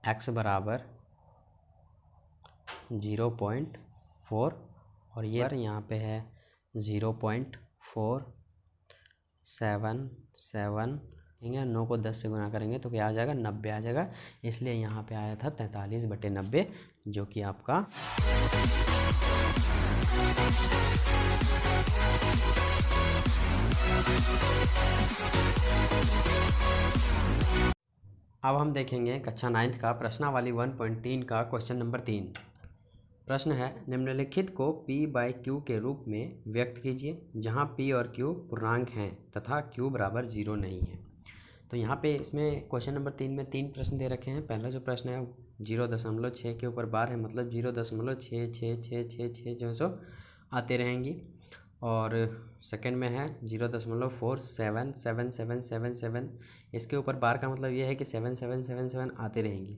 x बराबर 0.4 और ये यहाँ पे है 0.477 ठीक है। 9 को 10 से गुना करेंगे तो क्या आ जाएगा, 90 आ जाएगा। इसलिए यहाँ पे आया था 43/90 जो कि आपका अब हम देखेंगे कक्षा 9 का प्रश्नावली 1.3 का क्वेश्चन नंबर 3। प्रश्न है, निम्नलिखित को p/q के रूप में व्यक्त कीजिए जहां p और q पूर्णांक हैं तथा q बराबर 0 नहीं है। तो यहाँ पे इसमें क्वेश्चन नंबर 3 में 3 प्रश्न दे रखे हैं। पहला जो प्रश्न है 0.6 के ऊपर बार है, मतलब 0.6666 जो है सो आते रहेंगी। और सेकंड में है 0.47777, इसके ऊपर बार का मतलब ये है कि 7777 आते रहेंगी।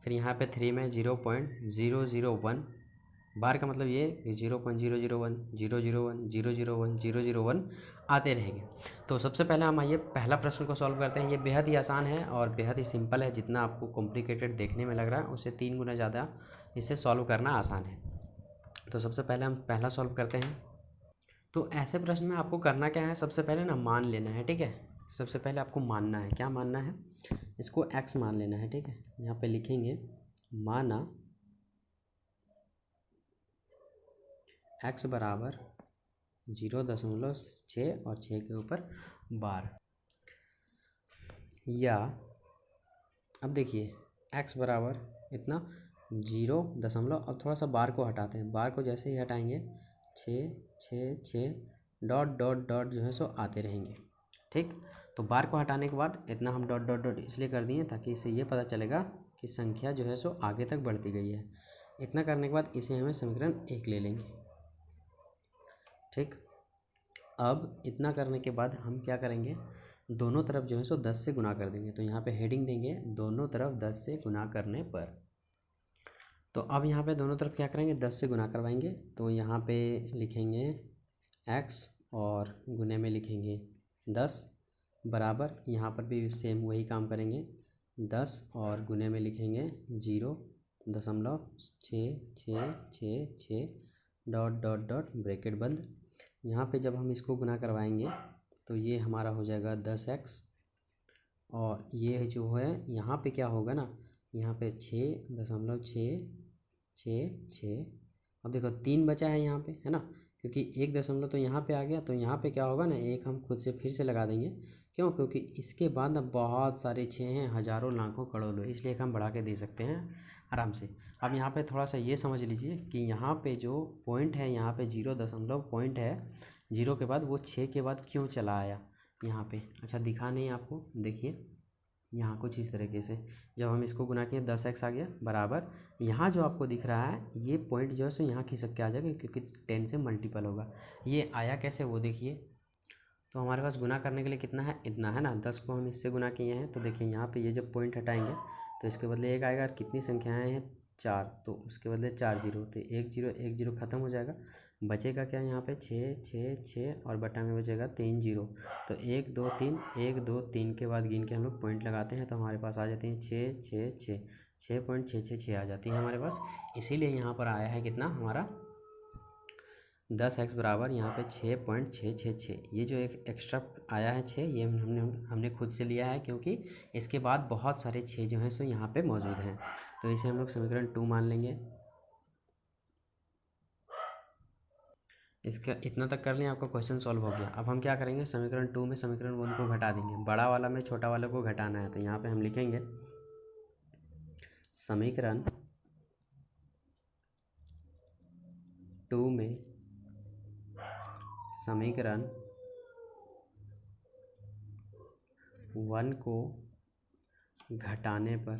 फिर यहाँ पे 3 में 0.001 बार का मतलब ये 0.001 001 001 001 आते रहेंगे। तो सबसे पहले हम आइए पहला प्रश्न को सॉल्व करते हैं। ये बेहद ही आसान है और बेहद ही सिंपल है। जितना आपको कॉम्प्लिकेटेड देखने में लग रहा है उससे 3 गुना ज़्यादा इसे सॉल्व करना आसान है। तो सबसे पहले हम पहला सॉल्व करते हैं। तो ऐसे प्रश्न में आपको करना क्या है, सबसे पहले ना मान लेना है, ठीक है। सबसे पहले आपको मानना है, क्या मानना है, इसको x मान लेना है, ठीक है। यहाँ पे लिखेंगे माना x बराबर 0.6 और 6 के ऊपर बार, या अब देखिए x बराबर इतना 0. अब थोड़ा सा बार को हटाते हैं। बार को जैसे ही हटाएंगे 6 डॉट डॉट डॉट जो है सो आते रहेंगे, ठीक। तो बार को हटाने के बाद इतना हम डॉट डॉट डॉट इसलिए कर दिए ताकि इससे ये पता चलेगा कि संख्या जो है सो आगे तक बढ़ती गई है। इतना करने के बाद इसे हमें समीकरण 1 ले लेंगे, ठीक। अब इतना करने के बाद हम क्या करेंगे, दोनों तरफ जो है सो 10 से गुना कर देंगे। तो यहाँ पे हेडिंग देंगे दोनों तरफ 10 से गुना करने पर। तो अब यहाँ पे दोनों तरफ क्या करेंगे, 10 से गुना करवाएंगे। तो यहाँ पे लिखेंगे x और गुने में लिखेंगे 10 बराबर, यहाँ पर भी सेम वही काम करेंगे। 10 और गुने में लिखेंगे 0.666 डॉट डॉट डॉट ब्रैकेट बंद। यहाँ पे जब हम इसको गुना करवाएंगे तो ये हमारा हो जाएगा 10x, और ये जो है यहाँ पे क्या होगा ना, यहाँ पे 6.666। अब देखो 3 बचा है यहाँ पे, है ना, क्योंकि 1 दशमलव तो यहाँ पे आ गया। तो यहाँ पे क्या होगा ना, एक हम खुद से फिर से लगा देंगे। क्यों, क्योंकि इसके बाद ना बहुत सारे 6 हैं, हज़ारों लाखों करोड़ों, इसलिए हम बढ़ा के दे सकते हैं आराम से। अब यहाँ पे थोड़ा सा ये समझ लीजिए कि यहाँ पे जो पॉइंट है, यहाँ पे 0 पॉइंट है, 0 के बाद वो 6 के बाद क्यों चला आया यहाँ पे। अच्छा दिखा नहीं आपको, देखिए यहाँ कुछ इस तरीके से जब हम इसको गुना किए 10x आ गया बराबर, यहाँ जो आपको दिख रहा है ये पॉइंट जो है सो यहाँ खिसक के आ जाएगा क्योंकि 10 से मल्टीपल होगा। ये आया कैसे वो देखिए। तो हमारे पास गुना करने के लिए कितना है, इतना है ना, 10 को हम इससे गुना किए हैं। तो देखिए यहाँ पे ये जब पॉइंट हटाएंगे तो इसके बदले 1 आएगा। कितनी संख्याएँ हैं, 4, तो उसके बदले 4 जीरो, तो 1 0 ख़त्म हो जाएगा। बचेगा क्या यहाँ पे 6 और बटा में बचेगा 3 जीरो। तो 1 2 3 1 2 3 के बाद गिन के हम लोग पॉइंट लगाते हैं तो हमारे पास आ जाती हैं 6.666 आ जाती है हमारे पास। इसीलिए यहाँ पर आया है कितना हमारा 10x बराबर यहाँ पे 6.666। ये जो एक एक्स्ट्रा आया है 6, ये हमने खुद से लिया है क्योंकि इसके बाद बहुत सारे 6 जो हैं सो यहाँ पे मौजूद हैं। तो इसे हम लोग समीकरण 2 मान लेंगे। इसका इतना तक कर लें, आपका क्वेश्चन सॉल्व हो गया। अब हम क्या करेंगे, समीकरण 2 में समीकरण 1 को घटा देंगे। बड़ा वाला में छोटा वाले को घटाना है। तो यहाँ पे हम लिखेंगे समीकरण 2 में समीकरण 1 को घटाने पर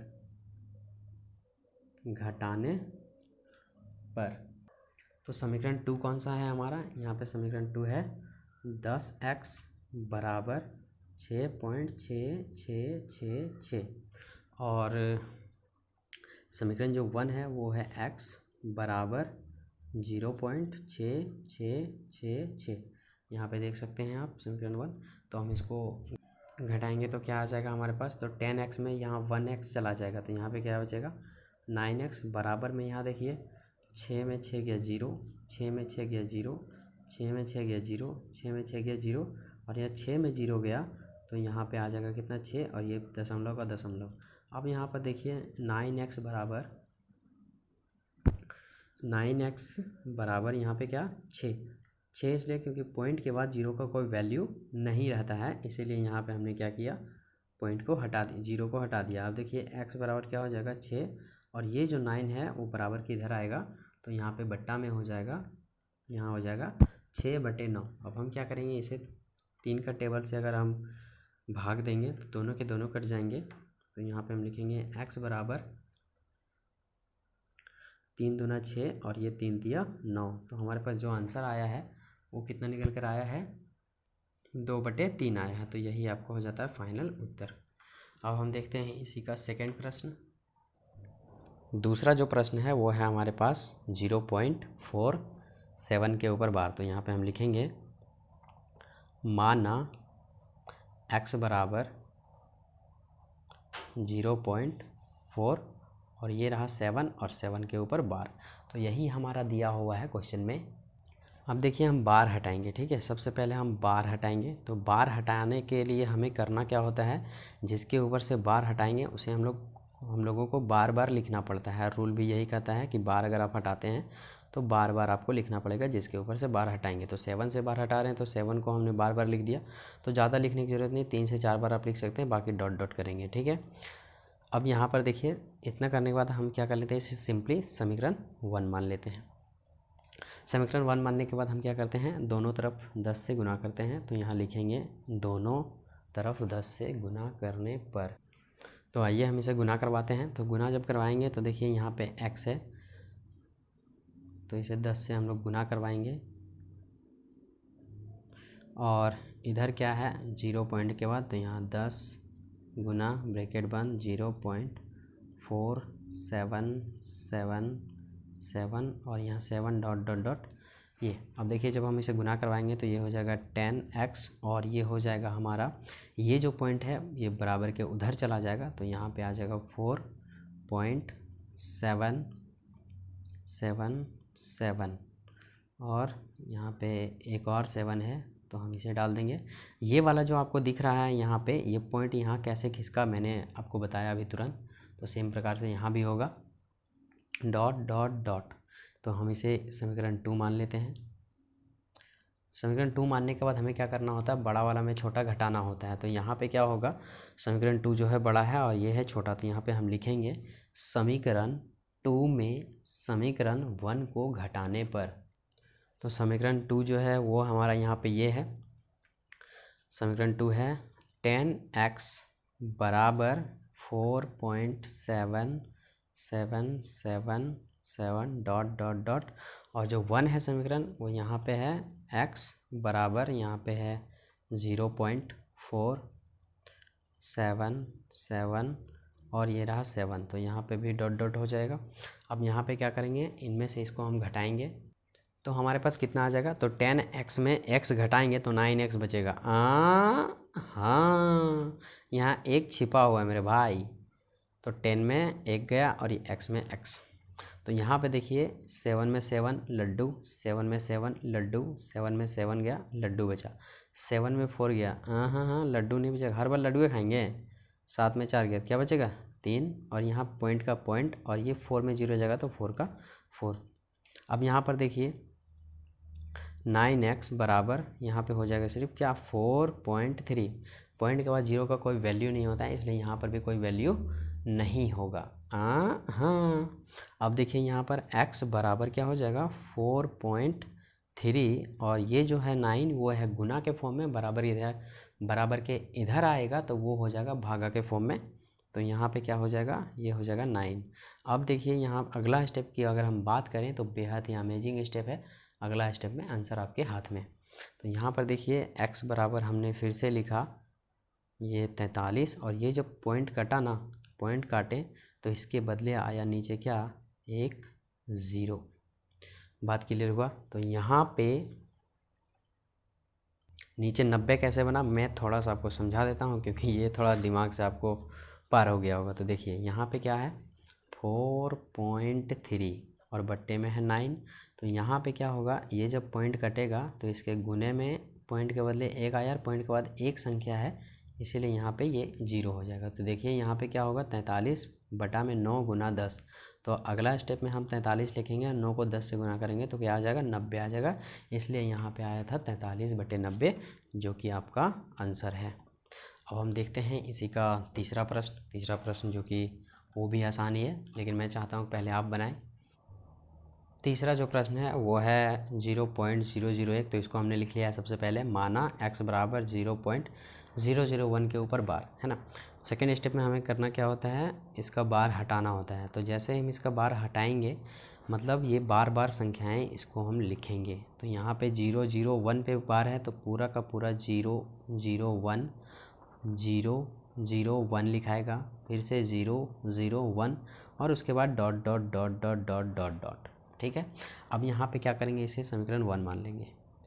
तो समीकरण 2 कौन सा है हमारा, यहाँ पे समीकरण 2 है 10x बराबर 6.666 और समीकरण जो 1 है वो है x बराबर 0.6666। यहाँ पे देख सकते हैं आप समीकरण 1। तो हम इसको घटाएंगे तो क्या आ जाएगा हमारे पास, तो 10x में यहाँ 1x चला जाएगा, तो यहाँ पे क्या बचेगा 9x बराबर में यहाँ देखिए 6 में 6 गया 0, 6 में 6 गया 0, 6 में 6 गया 0, 6 में 6 गया 0, और यह 6 में 0 गया तो यहाँ पे आ जाएगा कितना 6, और ये दशमलव का दशमलव। अब यहाँ पर देखिए 9x बराबर यहाँ पे क्या 6 इसलिए क्योंकि पॉइंट के बाद 0 का कोई वैल्यू नहीं रहता है, इसीलिए यहाँ पे हमने क्या किया, पॉइंट को हटा दिया, 0 को हटा दिया। अब देखिए x बराबर क्या हो जाएगा 6, और ये जो 9 है वो बराबर के इधर आएगा, तो यहाँ पे बट्टा में हो जाएगा, यहाँ हो जाएगा 6/9। अब हम क्या करेंगे, इसे 3 का टेबल से अगर हम भाग देंगे तो दोनों के दोनों कट जाएंगे, तो यहाँ पे हम लिखेंगे x बराबर 3 दूना 6 और ये 3 दिया 9। तो हमारे पास जो आंसर आया है वो कितना निकल कर आया है, 2/3 आया है। तो यही आपको हो जाता है फाइनल उत्तर। अब हम देखते हैं इसी का सेकंड प्रश्न। दूसरा जो प्रश्न है वो है हमारे पास 0.47 के ऊपर बार। तो यहाँ पे हम लिखेंगे माना x बराबर 0.4 और ये रहा 7 और 7 के ऊपर बार। तो यही हमारा दिया हुआ है क्वेश्चन में। अब देखिए हम बार हटाएंगे, ठीक है। सबसे पहले हम बार हटाएंगे, तो बार हटाने के लिए हमें करना क्या होता है, जिसके ऊपर से बार हटाएंगे उसे हम लोगों को बार बार लिखना पड़ता है। रूल भी यही कहता है कि बार अगर आप हटाते हैं तो बार बार आपको लिखना पड़ेगा जिसके ऊपर से बार हटाएंगे। तो 7 से बार हटा रहे हैं तो 7 को हमने बार बार लिख दिया, तो ज़्यादा लिखने की ज़रूरत नहीं, 3 से 4 बार आप लिख सकते हैं, बाकी डॉट डॉट करेंगे, ठीक है। अब यहाँ पर देखिए इतना करने के बाद हम क्या कर लेते हैं, इसे सिंपली समीकरण 1 मान लेते हैं। समीकरण 1 मानने के बाद हम क्या करते हैं, दोनों तरफ 10 से गुना करते हैं। तो यहाँ लिखेंगे दोनों तरफ 10 से गुना करने पर। तो आइए हम इसे गुना करवाते हैं। तो गुना जब करवाएंगे तो देखिए यहाँ पे x है, तो इसे 10 से हम लोग गुना करवाएंगे, और इधर क्या है 0 पॉइंट के बाद, तो यहाँ 10 गुना ब्रैकेट बंद 0.477 और यहाँ 7 डॉट डॉट डॉट ये। अब देखिए जब हम इसे गुना करवाएंगे तो ये हो जाएगा 10x, और ये हो जाएगा हमारा, ये जो पॉइंट है ये बराबर के उधर चला जाएगा, तो यहाँ पे आ जाएगा 4.777 और यहाँ पे एक और 7 है, तो हम इसे डाल देंगे। ये वाला जो आपको दिख रहा है यहाँ पे, ये पॉइंट यहाँ कैसे खिसका मैंने आपको बताया अभी तुरंत, तो सेम प्रकार से यहाँ भी होगा डॉट डॉट डॉट। तो हम इसे समीकरण 2 मान लेते हैं। समीकरण 2 मानने के बाद हमें क्या करना होता है, बड़ा वाला में छोटा घटाना होता है। तो यहाँ पे क्या होगा, समीकरण 2 जो है बड़ा है और ये है छोटा, तो यहाँ पे हम लिखेंगे समीकरण 2 में समीकरण 1 को घटाने पर। तो समीकरण 2 जो है वो हमारा यहाँ पे ये है, समीकरण 2 है 10x बराबर 4.777 डॉट डॉट डॉट, और जो 1 है समीकरण वो यहाँ पे है x बराबर यहाँ पे है 0.477 और ये रहा 7, तो यहाँ पे भी डॉट डॉट हो जाएगा। अब यहाँ पे क्या करेंगे, इनमें से इसको हम घटाएंगे, तो हमारे पास कितना आ जाएगा, तो 10x में x घटाएंगे तो 9x बचेगा। हाँ, यहाँ एक छिपा हुआ है मेरे भाई, तो 10 में 1 गया और ये x में x। तो यहाँ पे देखिए 7 में 7 लड्डू, 7 में 7 लड्डू, 7 में 7 गया लड्डू बचा, 7 में 4 गया, हाँ लड्डू नहीं बचेगा, हर बार लड्डू खाएंगे। 7 में 4 गया, क्या बचेगा 3, और यहाँ पॉइंट का पॉइंट, और ये 4 में 0 जाएगा तो 4 का 4। अब यहाँ पर देखिए 9x बराबर यहाँ पे हो जाएगा सिर्फ क्या 4.3, पॉइंट के बाद 0 का कोई वैल्यू नहीं होता है, इसलिए यहाँ पर भी कोई वैल्यू नहीं होगा। हाँ, अब देखिए यहाँ पर x बराबर क्या हो जाएगा 4.3, और ये जो है 9 वो है गुना के फॉर्म में, बराबर के इधर आएगा तो वो हो जाएगा भागा के फॉर्म में। तो यहाँ पे क्या हो जाएगा, ये हो जाएगा 9। अब देखिए यहाँ अगला स्टेप की अगर हम बात करें तो बेहद ही अमेजिंग स्टेप है। अगला स्टेप में आंसर आपके हाथ में। तो यहाँ पर देखिए x बराबर हमने फिर से लिखा ये 43, और ये जब पॉइंट कटा ना, पॉइंट काटे तो इसके बदले आया नीचे क्या 1 0। बात क्लियर हुआ। तो यहाँ पे नीचे 90 कैसे बना, मैं थोड़ा सा आपको समझा देता हूँ क्योंकि ये थोड़ा दिमाग से आपको पार हो गया होगा। तो देखिए यहाँ पे क्या है 4.3 और बट्टे में है 9। तो यहाँ पे क्या होगा, ये जब पॉइंट कटेगा तो इसके गुने में पॉइंट के बदले एक आया, पॉइंट के बाद एक संख्या है, इसीलिए यहाँ पे ये 0 हो जाएगा। तो देखिए यहाँ पे क्या होगा 43 बटा में 9 गुना 10। तो अगला स्टेप में हम 43 लिखेंगे और 9 को 10 से गुना करेंगे तो क्या आ जाएगा 90 आ जाएगा। इसलिए यहाँ पे आया था 43 बटे 90 जो कि आपका आंसर है। अब हम देखते हैं इसी का तीसरा प्रश्न जो कि वो भी आसान ही है, लेकिन मैं चाहता हूँ पहले आप बनाएं। तीसरा जो प्रश्न है वो है 0.001। तो इसको हमने लिख लिया है सबसे पहले, माना x बराबर 0.001 के ऊपर बार, है ना। सेकेंड स्टेप में हमें करना क्या होता है, इसका बार हटाना होता है। तो जैसे हम इसका बार हटाएंगे मतलब ये बार बार संख्याएं इसको हम लिखेंगे। तो यहाँ पे 001 पे बार है तो पूरा का पूरा 001 लिखाएगा, फिर से 001 और उसके बाद dot dot dot dot dot dot dot. ठीक है, अब यहाँ पे क्या करेंगे, इसे समीकरण 1 मान लेंगे।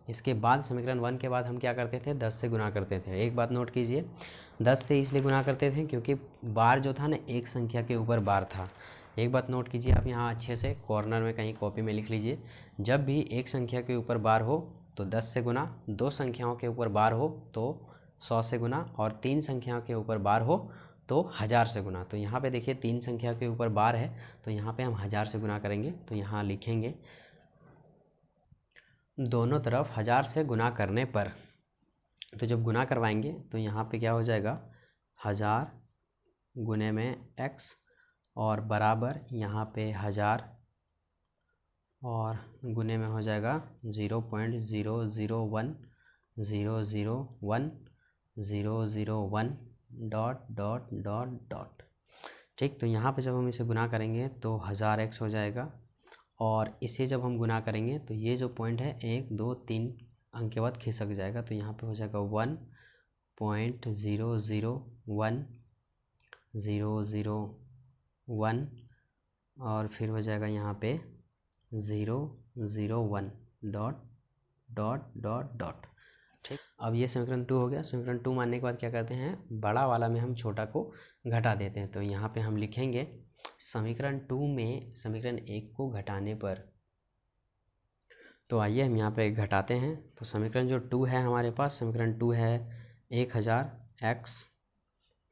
इसके बाद समीकरण 1 के बाद हम क्या करते थे, 10 से गुना करते थे। एक बात नोट कीजिए, 10 से इसलिए गुना करते थे क्योंकि बार जो था ना एक संख्या के ऊपर बार था। एक बात नोट कीजिए आप यहाँ अच्छे से कॉर्नर में कहीं कॉपी में लिख लीजिए, जब भी एक संख्या के ऊपर बार हो तो 10 से गुना, दो संख्याओं के ऊपर बार हो तो 100 से गुना और तीन संख्याओं के ऊपर बार हो तो 1000 से गुना। तो यहाँ पे देखिए 3 संख्या के ऊपर बार है तो यहाँ पे हम 1000 से गुना करेंगे। तो यहाँ लिखेंगे दोनों तरफ 1000 से गुना करने पर, तो जब गुना करवाएंगे तो यहाँ पे क्या हो जाएगा 1000 गुने में x और बराबर यहाँ पे 1000 और गुने में हो जाएगा 0.001 डॉट डॉट डॉट डॉट। ठीक, तो यहाँ पे जब हम इसे गुना करेंगे तो 1000x हो जाएगा और इसे जब हम गुना करेंगे तो ये जो पॉइंट है 1 2 3 अंक के बाद खिसक जाएगा। तो यहाँ पे हो जाएगा 1.001 और फिर हो जाएगा यहाँ पे 001 डॉट डॉट डॉट डॉट। ठीक, अब ये समीकरण 2 हो गया। समीकरण 2 मानने के बाद क्या करते हैं, बड़ा वाला में हम छोटा को घटा देते हैं। तो यहाँ पे हम लिखेंगे समीकरण 2 में समीकरण 1 को घटाने पर। तो आइए हम यहाँ पे घटाते हैं। तो समीकरण जो 2 है हमारे पास, समीकरण 2 है 1000x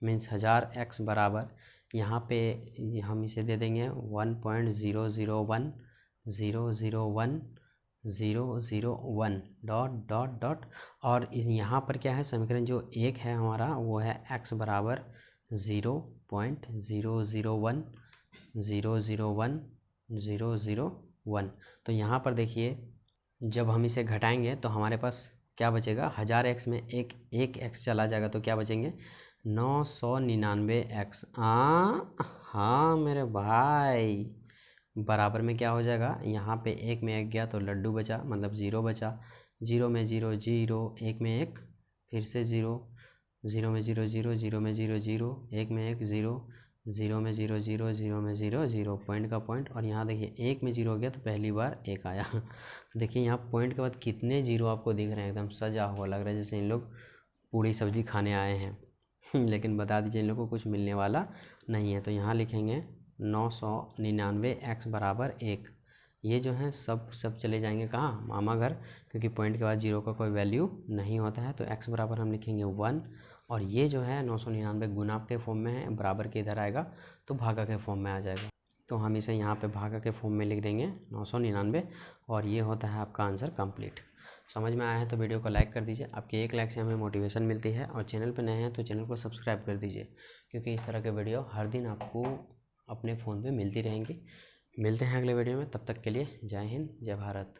मीन्स 1000x बराबर, यहाँ पे हम इसे दे देंगे 1.001 डॉट डॉट डॉट। और इस यहाँ पर क्या है, समीकरण जो 1 है हमारा वो है x बराबर 0.001 तो यहाँ पर देखिए जब हम इसे घटाएंगे तो हमारे पास क्या बचेगा, 1000x में एक x चला जाएगा तो क्या बचेंगे 999x। हाँ मेरे भाई, बराबर में क्या हो जाएगा, यहाँ पे 1 में 1 गया तो लड्डू बचा, मतलब 0 बचा, 0 में 0 0, 1 में 1 फिर से 0, 0 में 0 0, 0 में 0 0, 1 में 1 0, 0 में 0 0, 0 में 0 0, पॉइंट का पॉइंट। और यहाँ देखिए 1 में 0 हो गया तो पहली बार 1 आया। देखिए यहाँ पॉइंट के बाद कितने 0 आपको दिख रहे हैं, एकदम सजा हुआ लग रहा है जैसे इन लोग पूड़ी सब्जी खाने आए हैं। लेकिन बता दीजिए इन लोग को कुछ मिलने वाला नहीं है। तो यहाँ लिखेंगे 999x बराबर 1। ये जो है सब चले जाएंगे कहाँ, मामा घर, क्योंकि पॉइंट के बाद 0 का कोई वैल्यू नहीं होता है। तो x बराबर हम लिखेंगे 1 और ये जो है 999 गुना के फॉर्म में है, बराबर के इधर आएगा तो भागा के फॉर्म में आ जाएगा। तो हम इसे यहाँ पे भागा के फॉर्म में लिख देंगे 999 और ये होता है आपका आंसर कंप्लीट। समझ में आया है तो वीडियो को लाइक कर दीजिए, आपके एक लाइक से हमें मोटिवेशन मिलती है। और चैनल पर नए हैं तो चैनल को सब्सक्राइब कर दीजिए, क्योंकि इस तरह के वीडियो हर दिन आपको अपने फ़ोन पे मिलती रहेंगी। मिलते हैं अगले वीडियो में, तब तक के लिए जय हिंद जय भारत।